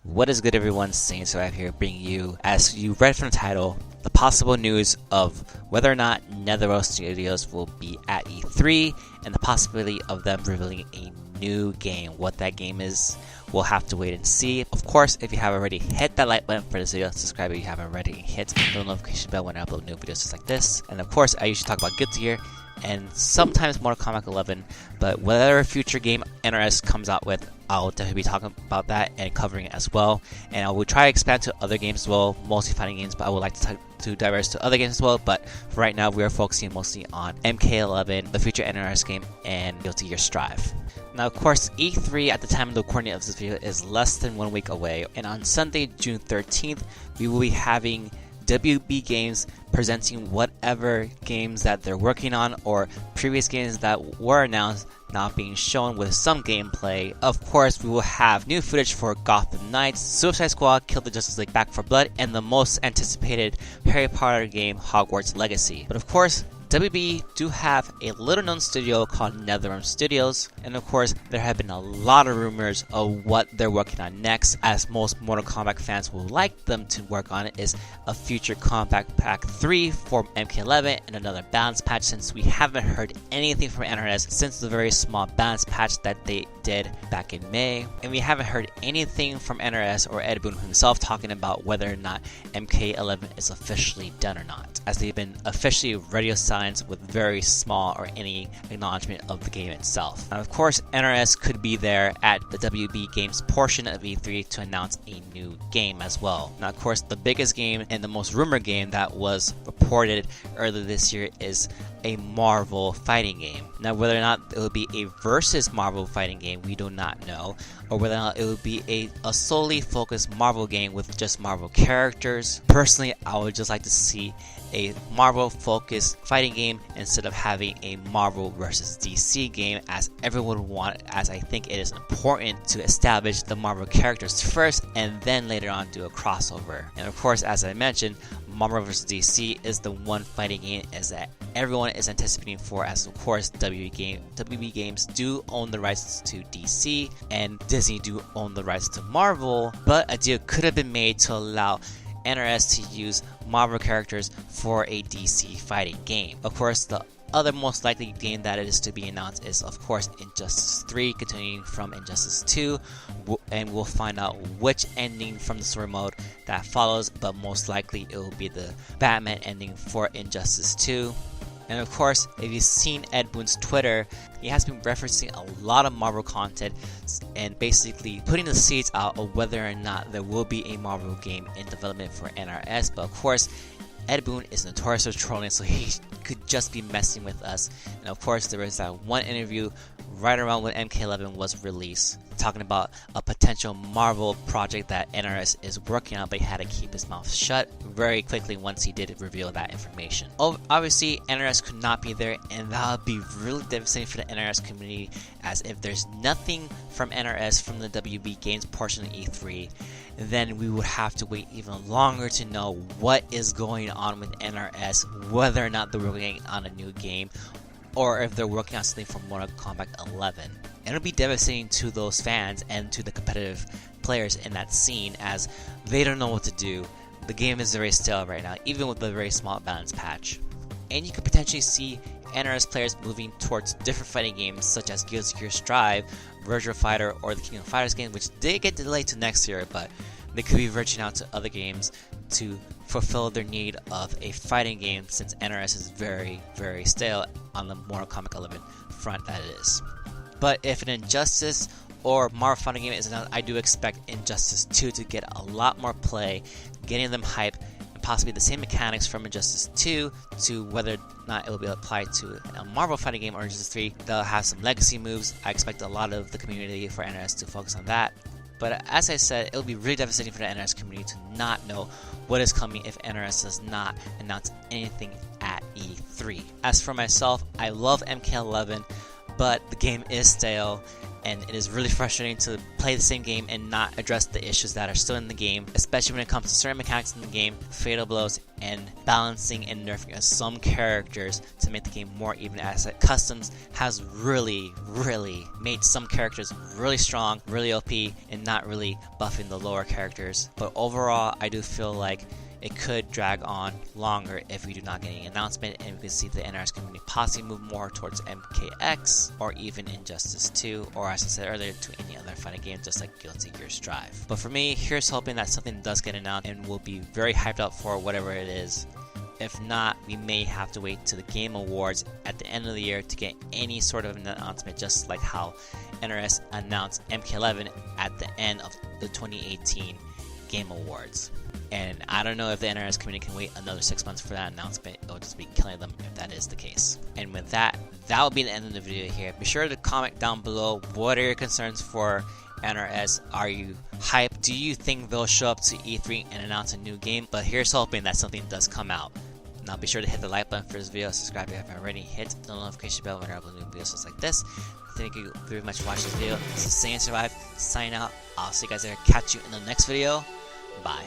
What is good, everyone? Saints Survive here, bringing you, as you read from the title, the possible news of whether or not Netherrealm Studios will be at E3 and the possibility of them revealing a new game. What that game is, we'll have to wait and see. Of course, if you have already, hit that like button for this video, subscribe if you haven't already, and hit the notification bell when I upload new videos just like this. And of course, I usually talk about Guilty Gear and sometimes Mortal Kombat 11, but whatever future game NRS comes out with, I'll definitely be talking about that and covering it as well. And I will try to expand to other games as well, mostly fighting games, but I would like to diverse to other games as well. But for right now, we are focusing mostly on MK11, the future NRS game, and Guilty Gear Strive. Now, of course, E3 at the time of the recording of this video is less than 1 week away, and on Sunday, June 13th, we will be having WB Games presenting whatever games that they're working on or previous games that were announced now being shown with some gameplay. Of course, we will have new footage for Gotham Knights, Suicide Squad, Kill the Justice League Back 4 Blood, and the most anticipated Harry Potter game, Hogwarts Legacy. But of course, WB do have a little known studio called Netherrealm Studios, and of course there have been a lot of rumors of what they're working on next, as most Mortal Kombat fans would like them to work on is a future Kombat Pack 3 for MK11 and another balance patch, since we haven't heard anything from NRS since the very small balance patch that they did back in May, and we haven't heard anything from NRS or Ed Boon himself talking about whether or not MK11 is officially done or not, as they've been officially radio silent with very small or any acknowledgement of the game itself. And of course, NRS could be there at the WB Games portion of E3 to announce a new game as well. Now, of course, the biggest game and the most rumored game that was reported earlier this year is a Marvel fighting game. Now, whether or not it will be a versus Marvel fighting game, we do not know, or whether or not it will be a solely focused Marvel game with just Marvel characters. Personally, I would just like to see a Marvel focused fighting game instead of having a Marvel versus DC game, as everyone would want, as I think it is important to establish the Marvel characters first and then later on do a crossover. And of course, as I mentioned, Marvel vs. DC is the one fighting game is that everyone is anticipating for, as of course WB Games do own the rights to DC and Disney do own the rights to Marvel, but a deal could have been made to allow NRS to use Marvel characters for a DC fighting game. Of course, the other most likely game that is to be announced is, of course, Injustice 3, continuing from Injustice 2, and we'll find out which ending from the story mode that follows, but most likely it will be the Batman ending for Injustice 2. And of course, if you've seen Ed Boon's Twitter, he has been referencing a lot of Marvel content and basically putting the seeds out of whether or not there will be a Marvel game in development for NRS. But of course, Ed Boon is notorious for trolling, so he could just be messing with us. And of course, there was that one interview right around when MK11 was released, talking about a potential Marvel project that NRS is working on, but he had to keep his mouth shut very quickly once he did reveal that information. Obviously, NRS could not be there, and that would be really devastating for the NRS community, as if there's nothing from NRS from the WB Games portion of E3, then we would have to wait even longer to know what is going on with NRS, whether or not they're working on a new game, or if they're working on something for Mortal Kombat 11. And it'll be devastating to those fans and to the competitive players in that scene, as they don't know what to do. The game is very stale right now, even with a very small balance patch. And you could potentially see NRS players moving towards different fighting games such as Guilty Gear Strive, Virtual Fighter, or the King of Fighters game, which did get delayed to next year, but they could be reaching out to other games to fulfill their need of a fighting game, since NRS is very, very stale on the Mortal Kombat 11 front that it is. But if an Injustice or Marvel fighting game is announced, I do expect Injustice 2 to get a lot more play, getting them hype, and possibly the same mechanics from Injustice 2 to whether or not it will be applied to a Marvel fighting game or Injustice 3. They'll have some legacy moves. I expect a lot of the community for NRS to focus on that. But as I said, it'll be really devastating for the NRS community to not know what is coming if NRS does not announce anything at E3. As for myself, I love MK11, but the game is stale, and it is really frustrating to play the same game and not address the issues that are still in the game, especially when it comes to certain mechanics in the game, fatal blows, and balancing and nerfing of some characters to make the game more even, as customs has really made some characters really strong, really OP, and not really buffing the lower characters. But overall, I do feel like it could drag on longer if we do not get any announcement, and we can see the NRS community possibly move more towards MKX or even Injustice 2, or as I said earlier, to any other fighting game just like Guilty Gear Strive. But for me, here's hoping that something does get announced and we'll be very hyped up for whatever it is. If not, we may have to wait to the Game Awards at the end of the year to get any sort of announcement, just like how NRS announced MK11 at the end of the 2018 Game Awards. And I don't know if the NRS community can wait another 6 months for that announcement. It will just be killing them if that is the case. And with that, that will be the end of the video here. Be sure to comment down below, what are your concerns for NRS? Are you hyped? Do you think they'll show up to E3 and announce a new game? But here's hoping that something does come out. Now be sure to hit the like button for this video, subscribe if you haven't already, hit the notification bell when I upload new videos just like this. Thank you very much for watching this video. This is Stay and Survive, signing out. I'll see you guys there. Catch you in the next video. Bye.